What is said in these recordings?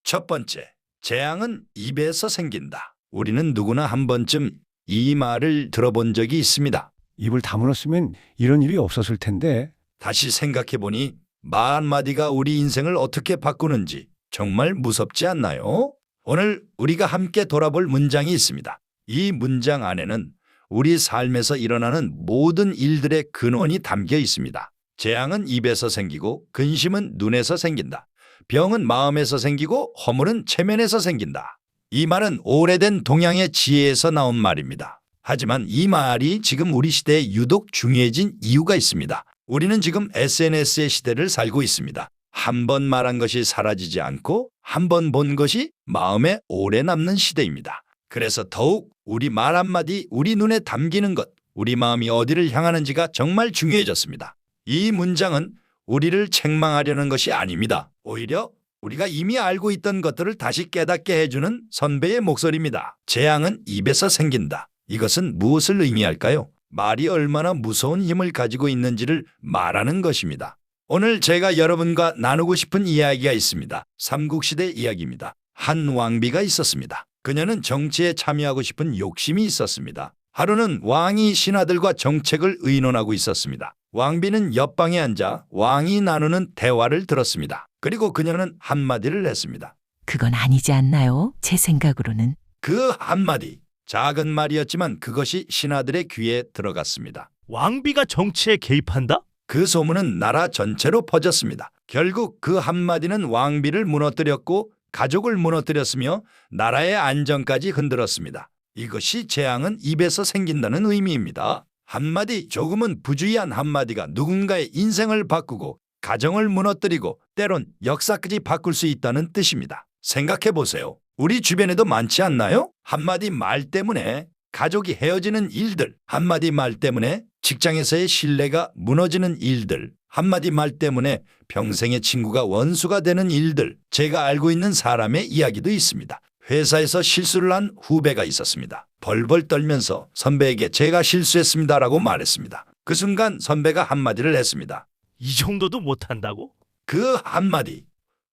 첫 번째, 재앙은 입에서 생긴다. 우리는 누구나 한 번쯤 이 말을 들어본 적이 있습니다. 입을 다물었으면 이런 일이 없었을 텐데. 다시 생각해보니 말 한마디가 우리 인생을 어떻게 바꾸는지 정말 무섭지 않나요? 오늘 우리가 함께 돌아볼 문장이 있습니다. 이 문장 안에는 우리 삶에서 일어나는 모든 일들의 근원이 담겨 있습니다. 재앙은 입에서 생기고 근심은 눈에서 생긴다. 병은 마음에서 생기고 허물은 체면에서 생긴다. 이 말은 오래된 동양의 지혜에서 나온 말입니다. 하지만 이 말이 지금 우리 시대에 유독 중요해진 이유가 있습니다. 우리는 지금 SNS의 시대를 살고 있습니다. 한 번 말한 것이 사라지지 않고 한 번 본 것이 마음에 오래 남는 시대입니다. 그래서 더욱 우리 말 한마디, 우리 눈에 담기는 것, 우리 마음이 어디를 향하는지가 정말 중요해졌습니다. 이 문장은 우리를 책망하려는 것이 아닙니다. 오히려 우리가 이미 알고 있던 것들을 다시 깨닫게 해주는 선배의 목소리입니다. 재앙은 입에서 생긴다. 이것은 무엇을 의미할까요? 말이 얼마나 무서운 힘을 가지고 있는지를 말하는 것입니다. 오늘 제가 여러분과 나누고 싶은 이야기가 있습니다. 삼국시대 이야기입니다. 한 왕비가 있었습니다. 그녀는 정치에 참여하고 싶은 욕심이 있었습니다. 하루는 왕이 신하들과 정책을 의논하고 있었습니다. 왕비는 옆방에 앉아 왕이 나누는 대화를 들었습니다. 그리고 그녀는 한마디를 했습니다. 그건 아니지 않나요? 제 생각으로는. 그 한마디, 작은 말이었지만 그것이 신하들의 귀에 들어갔습니다. 왕비가 정치에 개입한다? 그 소문은 나라 전체로 퍼졌습니다. 결국 그 한마디는 왕비를 무너뜨렸고 가족을 무너뜨렸으며 나라의 안정까지 흔들었습니다. 이것이 재앙은 입에서 생긴다는 의미입니다. 한마디, 조금은 부주의한 한마디가 누군가의 인생을 바꾸고 가정을 무너뜨리고 때론 역사까지 바꿀 수 있다는 뜻입니다. 생각해 보세요. 우리 주변에도 많지 않나요? 한마디 말 때문에 가족이 헤어지는 일들, 한마디 말 때문에 직장에서의 신뢰가 무너지는 일들, 한마디 말 때문에 평생의 친구가 원수가 되는 일들, 제가 알고 있는 사람의 이야기도 있습니다. 회사에서 실수를 한 후배가 있었습니다. 벌벌 떨면서 선배에게 제가 실수했습니다라고 말했습니다. 그 순간 선배가 한마디를 했습니다. 이 정도도 못한다고? 그 한마디.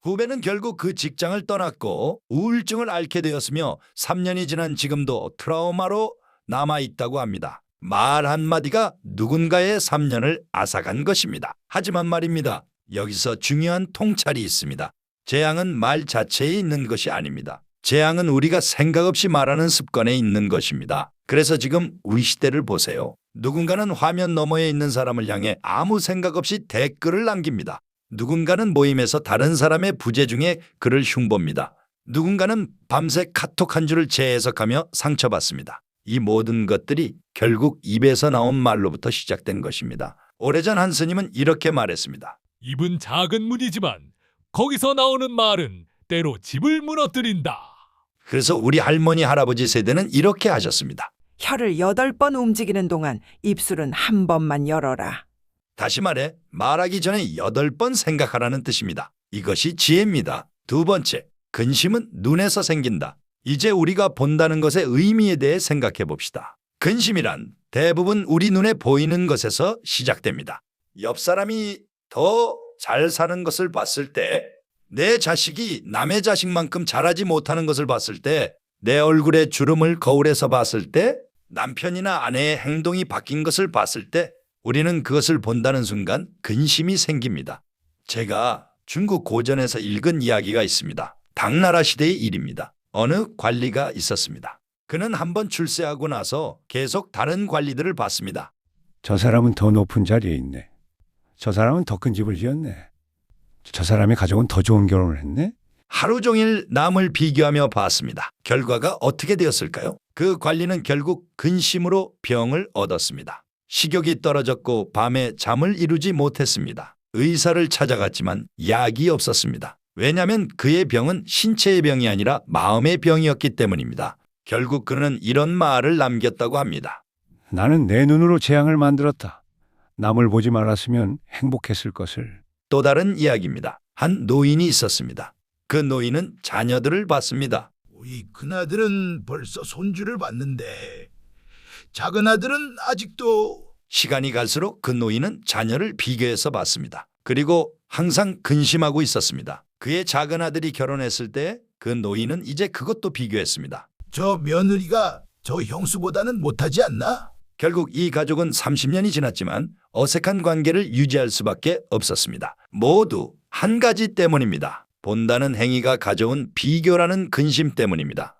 후배는 결국 그 직장을 떠났고 우울증을 앓게 되었으며 3년이 지난 지금도 트라우마로 남아있다고 합니다. 말 한마디가 누군가의 3년을 앗아간 것입니다. 하지만 말입니다. 여기서 중요한 통찰이 있습니다. 재앙은 말 자체에 있는 것이 아닙니다. 재앙은 우리가 생각 없이 말하는 습관에 있는 것입니다. 그래서 지금 우리 시대를 보세요. 누군가는 화면 너머에 있는 사람을 향해 아무 생각 없이 댓글을 남깁니다. 누군가는 모임에서 다른 사람의 부재 중에 그를 흉봅니다. 누군가는 밤새 카톡 한 줄을 재해석하며 상처받습니다. 이 모든 것들이 결국 입에서 나온 말로부터 시작된 것입니다. 오래전 한 스님은 이렇게 말했습니다. 입은 작은 문이지만 거기서 나오는 말은 때로 집을 무너뜨린다. 그래서 우리 할머니 할아버지 세대는 이렇게 하셨습니다. 혀를 8번 움직이는 동안 입술은 한 번만 열어라. 다시 말해 말하기 전에 8번 생각하라는 뜻입니다. 이것이 지혜입니다. 두 번째, 근심은 눈에서 생긴다. 이제 우리가 본다는 것의 의미에 대해 생각해 봅시다. 근심이란 대부분 우리 눈에 보이는 것에서 시작됩니다. 옆 사람이 더 잘 사는 것을 봤을 때, 내 자식이 남의 자식만큼 잘하지 못하는 것을 봤을 때, 내 얼굴에 주름을 거울에서 봤을 때, 남편이나 아내의 행동이 바뀐 것을 봤을 때 우리는 그것을 본다는 순간 근심이 생깁니다. 제가 중국 고전에서 읽은 이야기가 있습니다. 당나라 시대의 일입니다. 어느 관리가 있었습니다. 그는 한번 출세하고 나서 계속 다른 관리들을 봤습니다. 저 사람은 더 높은 자리에 있네. 저 사람은 더 큰 집을 지었네. 저 사람의 가족은 더 좋은 결혼을 했네. 하루 종일 남을 비교하며 봤습니다. 결과가 어떻게 되었을까요? 그 관리는 결국 근심으로 병을 얻었습니다. 식욕이 떨어졌고 밤에 잠을 이루지 못했습니다. 의사를 찾아갔지만 약이 없었습니다. 왜냐하면 그의 병은 신체의 병이 아니라 마음의 병이었기 때문입니다. 결국 그는 이런 말을 남겼다고 합니다. 나는 내 눈으로 재앙을 만들었다. 남을 보지 말았으면 행복했을 것을. 또 다른 이야기입니다. 한 노인이 있었습니다. 그 노인은 자녀들을 봤습니다. 우리 큰아들은 벌써 손주를 봤는데 작은 아들은 아직도. 시간이 갈수록 그 노인은 자녀를 비교해서 봤습니다. 그리고 항상 근심하고 있었습니다. 그의 작은 아들이 결혼했을 때 그 노인은 이제 그것도 비교했습니다. 저 며느리가 저 형수보다는 못하지 않나? 결국 이 가족은 30년이 지났지만 어색한 관계를 유지할 수밖에 없었습니다. 모두 한 가지 때문입니다. 본다는 행위가 가져온 비교라는 근심 때문입니다.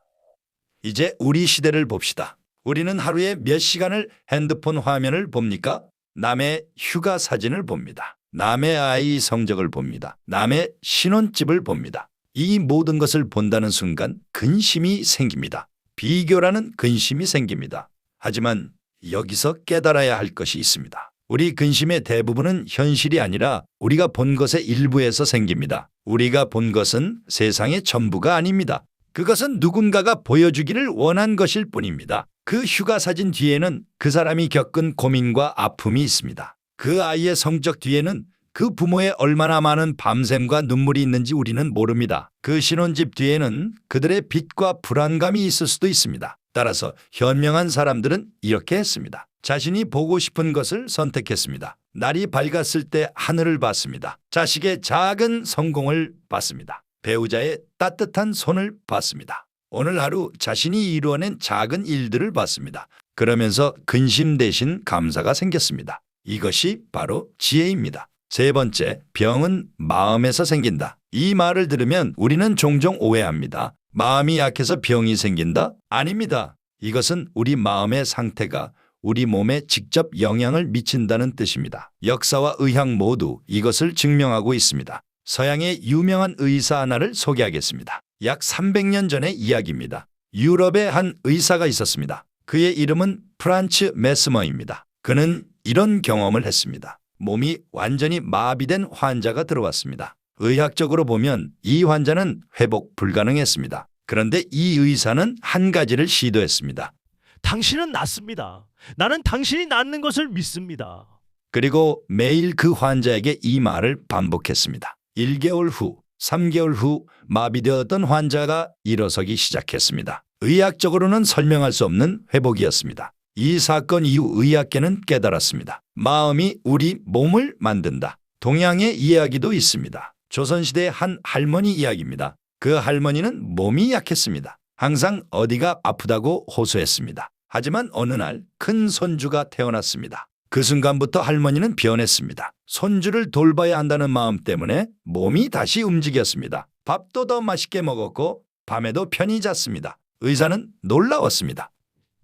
이제 우리 시대를 봅시다. 우리는 하루에 몇 시간을 핸드폰 화면을 봅니까? 남의 휴가 사진을 봅니다. 남의 아이 성적을 봅니다. 남의 신혼집을 봅니다. 이 모든 것을 본다는 순간 근심이 생깁니다. 비교라는 근심이 생깁니다. 하지만 여기서 깨달아야 할 것이 있습니다. 우리 근심의 대부분은 현실이 아니라 우리가 본 것의 일부에서 생깁니다. 우리가 본 것은 세상의 전부가 아닙니다. 그것은 누군가가 보여주기를 원한 것일 뿐입니다. 그 휴가 사진 뒤에는 그 사람이 겪은 고민과 아픔이 있습니다. 그 아이의 성적 뒤에는 그 부모의 얼마나 많은 밤샘과 눈물이 있는지 우리는 모릅니다. 그 신혼집 뒤에는 그들의 빚과 불안감이 있을 수도 있습니다. 따라서 현명한 사람들은 이렇게 했습니다. 자신이 보고 싶은 것을 선택했습니다. 날이 밝았을 때 하늘을 봤습니다. 자식의 작은 성공을 봤습니다. 배우자의 따뜻한 손을 봤습니다. 오늘 하루 자신이 이루어낸 작은 일들을 봤습니다. 그러면서 근심 대신 감사가 생겼습니다. 이것이 바로 지혜입니다. 세 번째, 병은 마음에서 생긴다. 이 말을 들으면 우리는 종종 오해합니다. 마음이 약해서 병이 생긴다? 아닙니다. 이것은 우리 마음의 상태가 우리 몸에 직접 영향을 미친다는 뜻입니다. 역사와 의학 모두 이것을 증명하고 있습니다. 서양의 유명한 의사 하나를 소개하겠습니다. 약 300년 전의 이야기입니다. 유럽에 한 의사가 있었습니다. 그의 이름은 프란츠 메스머입니다. 그는 이런 경험을 했습니다. 몸이 완전히 마비된 환자가 들어왔습니다. 의학적으로 보면 이 환자는 회복 불가능했습니다. 그런데 이 의사는 한 가지를 시도했습니다. 당신은 낫습니다. 나는 당신이 낫는 것을 믿습니다. 그리고 매일 그 환자에게 이 말을 반복했습니다. 1개월 후, 3개월 후 마비되었던 환자가 일어서기 시작했습니다. 의학적으로는 설명할 수 없는 회복이었습니다. 이 사건 이후 의학계는 깨달았습니다. 마음이 우리 몸을 만든다. 동양의 이야기도 있습니다. 조선시대의 한 할머니 이야기입니다. 그 할머니는 몸이 약했습니다. 항상 어디가 아프다고 호소했습니다. 하지만 어느 날 큰 손주가 태어났습니다. 그 순간부터 할머니는 변했습니다. 손주를 돌봐야 한다는 마음 때문에 몸이 다시 움직였습니다. 밥도 더 맛있게 먹었고 밤에도 편히 잤습니다. 의사는 놀라웠습니다.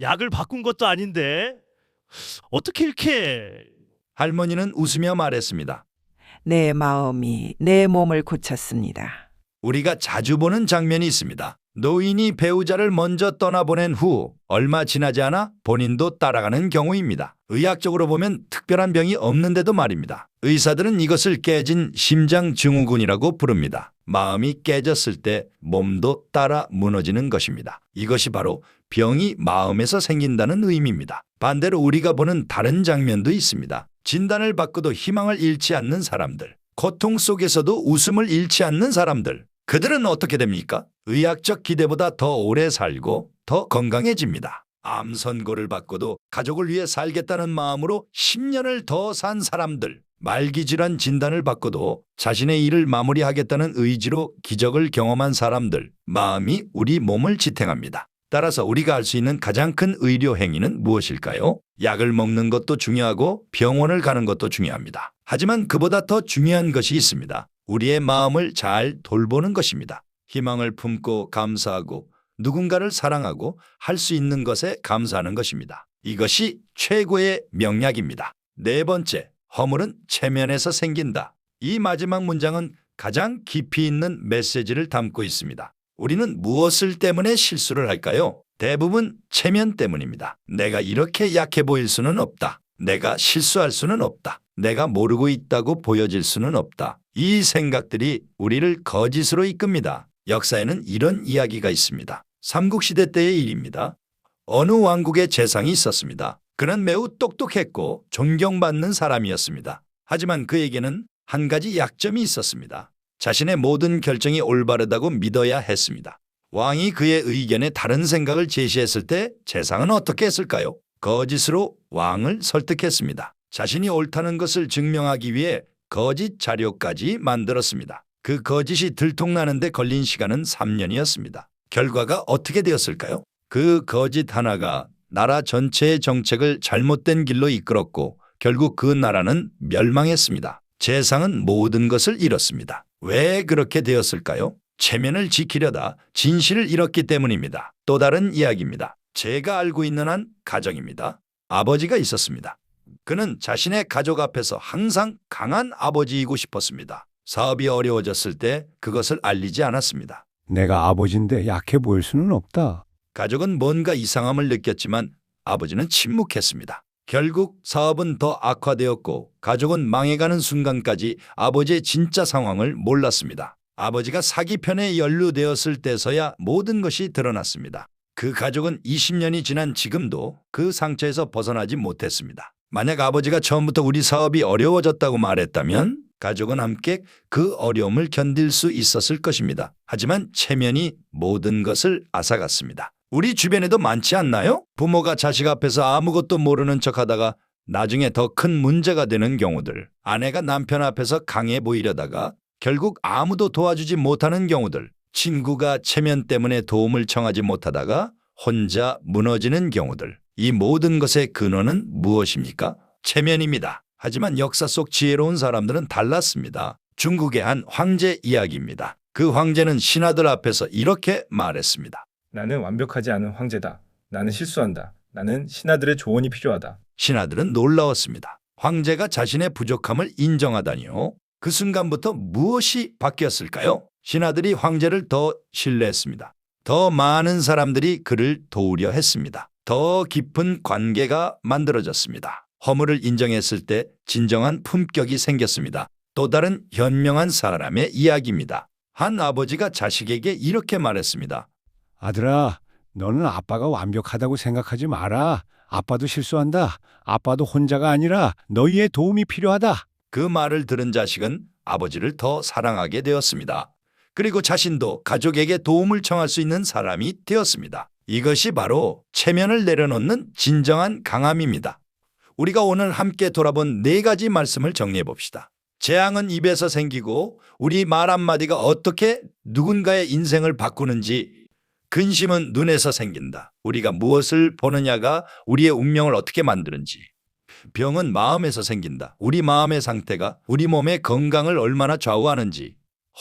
약을 바꾼 것도 아닌데 어떻게 이렇게... 할머니는 웃으며 말했습니다. 내 마음이 내 몸을 고쳤습니다. 우리가 자주 보는 장면이 있습니다. 노인이 배우자를 먼저 떠나보낸 후 얼마 지나지 않아 본인도 따라가는 경우입니다. 의학적으로 보면 특별한 병이 없는데도 말입니다. 의사들은 이것을 깨진 심장증후군이라고 부릅니다. 마음이 깨졌을 때 몸도 따라 무너지는 것입니다. 이것이 바로 병이 마음에서 생긴다는 의미입니다. 반대로 우리가 보는 다른 장면도 있습니다. 진단을 받고도 희망을 잃지 않는 사람들, 고통 속에서도 웃음을 잃지 않는 사람들, 그들은 어떻게 됩니까? 의학적 기대보다 더 오래 살고 더 건강해집니다. 암 선고를 받고도 가족을 위해 살겠다는 마음으로 10년을 더 산 사람들, 말기질환 진단을 받고도 자신의 일을 마무리하겠다는 의지로 기적을 경험한 사람들, 마음이 우리 몸을 지탱합니다. 따라서 우리가 할 수 있는 가장 큰 의료 행위는 무엇일까요? 약을 먹는 것도 중요하고 병원을 가는 것도 중요합니다. 하지만 그보다 더 중요한 것이 있습니다. 우리의 마음을 잘 돌보는 것입니다. 희망을 품고 감사하고 누군가를 사랑하고 할 수 있는 것에 감사하는 것입니다. 이것이 최고의 명약입니다. 네 번째, 허물은 체면에서 생긴다. 이 마지막 문장은 가장 깊이 있는 메시지를 담고 있습니다. 우리는 무엇을 때문에 실수를 할까요? 대부분 체면 때문입니다. 내가 이렇게 약해 보일 수는 없다. 내가 실수할 수는 없다. 내가 모르고 있다고 보여질 수는 없다. 이 생각들이 우리를 거짓으로 이끕니다. 역사에는 이런 이야기가 있습니다. 삼국시대 때의 일입니다. 어느 왕국에 재상이 있었습니다. 그는 매우 똑똑했고 존경받는 사람이었습니다. 하지만 그에게는 한 가지 약점이 있었습니다. 자신의 모든 결정이 올바르다고 믿어야 했습니다. 왕이 그의 의견에 다른 생각을 제시했을 때 재상은 어떻게 했을까요? 거짓으로 왕을 설득했습니다. 자신이 옳다는 것을 증명하기 위해 거짓 자료까지 만들었습니다. 그 거짓이 들통나는데 걸린 시간은 3년이었습니다. 결과가 어떻게 되었을까요? 그 거짓 하나가 나라 전체의 정책을 잘못된 길로 이끌었고 결국 그 나라는 멸망했습니다. 세상은 모든 것을 잃었습니다. 왜 그렇게 되었을까요? 체면을 지키려다 진실을 잃었기 때문입니다. 또 다른 이야기입니다. 제가 알고 있는 한 가정입니다. 아버지가 있었습니다. 그는 자신의 가족 앞에서 항상 강한 아버지이고 싶었습니다. 사업이 어려워졌을 때 그것을 알리지 않았습니다. 내가 아버지인데 약해 보일 수는 없다. 가족은 뭔가 이상함을 느꼈지만 아버지는 침묵했습니다. 결국 사업은 더 악화되었고 가족은 망해가는 순간까지 아버지의 진짜 상황을 몰랐습니다. 아버지가 사기편에 연루되었을 때서야 모든 것이 드러났습니다. 그 가족은 20년이 지난 지금도 그 상처에서 벗어나지 못했습니다. 만약 아버지가 처음부터 우리 사업이 어려워졌다고 말했다면 가족은 함께 그 어려움을 견딜 수 있었을 것입니다. 하지만 체면이 모든 것을 앗아갔습니다. 우리 주변에도 많지 않나요? 부모가 자식 앞에서 아무것도 모르는 척하다가 나중에 더 큰 문제가 되는 경우들. 아내가 남편 앞에서 강해 보이려다가 결국 아무도 도와주지 못하는 경우들. 친구가 체면 때문에 도움을 청하지 못하다가 혼자 무너지는 경우들. 이 모든 것의 근원은 무엇입니까? 체면입니다. 하지만 역사 속 지혜로운 사람들은 달랐습니다. 중국의 한 황제 이야기입니다. 그 황제는 신하들 앞에서 이렇게 말했습니다. 나는 완벽하지 않은 황제다. 나는 실수한다. 나는 신하들의 조언이 필요하다. 신하들은 놀라웠습니다. 황제가 자신의 부족함을 인정하다니요. 그 순간부터 무엇이 바뀌었을까요? 신하들이 황제를 더 신뢰했습니다. 더 많은 사람들이 그를 도우려 했습니다. 더 깊은 관계가 만들어졌습니다. 허물을 인정했을 때 진정한 품격이 생겼습니다. 또 다른 현명한 사람의 이야기입니다. 한 아버지가 자식에게 이렇게 말했습니다. 아들아, 너는 아빠가 완벽하다고 생각하지 마라. 아빠도 실수한다. 아빠도 혼자가 아니라 너희의 도움이 필요하다. 그 말을 들은 자식은 아버지를 더 사랑하게 되었습니다. 그리고 자신도 가족에게 도움을 청할 수 있는 사람이 되었습니다. 이것이 바로 체면을 내려놓는 진정한 강함입니다. 우리가 오늘 함께 돌아본 4가지 말씀을 정리해 봅시다. 재앙은 입에서 생기고 우리 말 한마디가 어떻게 누군가의 인생을 바꾸는지, 근심은 눈에서 생긴다. 우리가 무엇을 보느냐가 우리의 운명을 어떻게 만드는지. 병은 마음에서 생긴다. 우리 마음의 상태가 우리 몸의 건강을 얼마나 좌우하는지.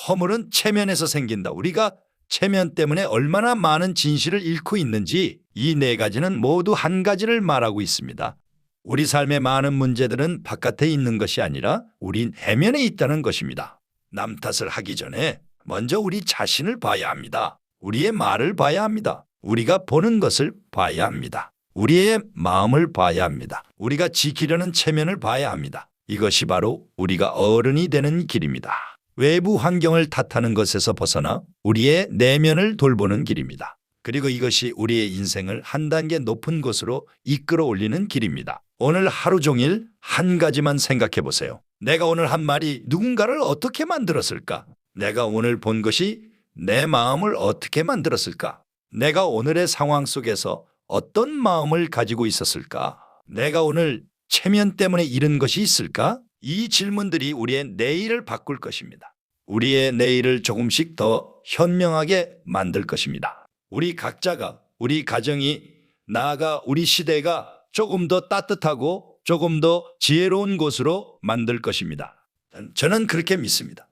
허물은 체면에서 생긴다. 우리가 체면 때문에 얼마나 많은 진실을 잃고 있는지. 이 4가지는 모두 한 가지를 말하고 있습니다. 우리 삶의 많은 문제들은 바깥에 있는 것이 아니라 우리 내면에 있다는 것입니다. 남 탓을 하기 전에 먼저 우리 자신을 봐야 합니다. 우리의 말을 봐야 합니다. 우리가 보는 것을 봐야 합니다. 우리의 마음을 봐야 합니다. 우리가 지키려는 체면을 봐야 합니다. 이것이 바로 우리가 어른이 되는 길입니다. 외부 환경을 탓하는 것에서 벗어나 우리의 내면을 돌보는 길입니다. 그리고 이것이 우리의 인생을 한 단계 높은 곳으로 이끌어 올리는 길입니다. 오늘 하루 종일 한 가지만 생각해 보세요. 내가 오늘 한 말이 누군가를 어떻게 만들었을까? 내가 오늘 본 것이 내 마음을 어떻게 만들었을까? 내가 오늘의 상황 속에서 어떤 마음을 가지고 있었을까? 내가 오늘 체면 때문에 잃은 것이 있을까? 이 질문들이 우리의 내일을 바꿀 것입니다. 우리의 내일을 조금씩 더 현명하게 만들 것입니다. 우리 각자가, 우리 가정이, 나아가 우리 시대가 조금 더 따뜻하고 조금 더 지혜로운 곳으로 만들 것입니다. 저는 그렇게 믿습니다.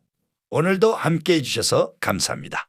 오늘도 함께 해주셔서 감사합니다.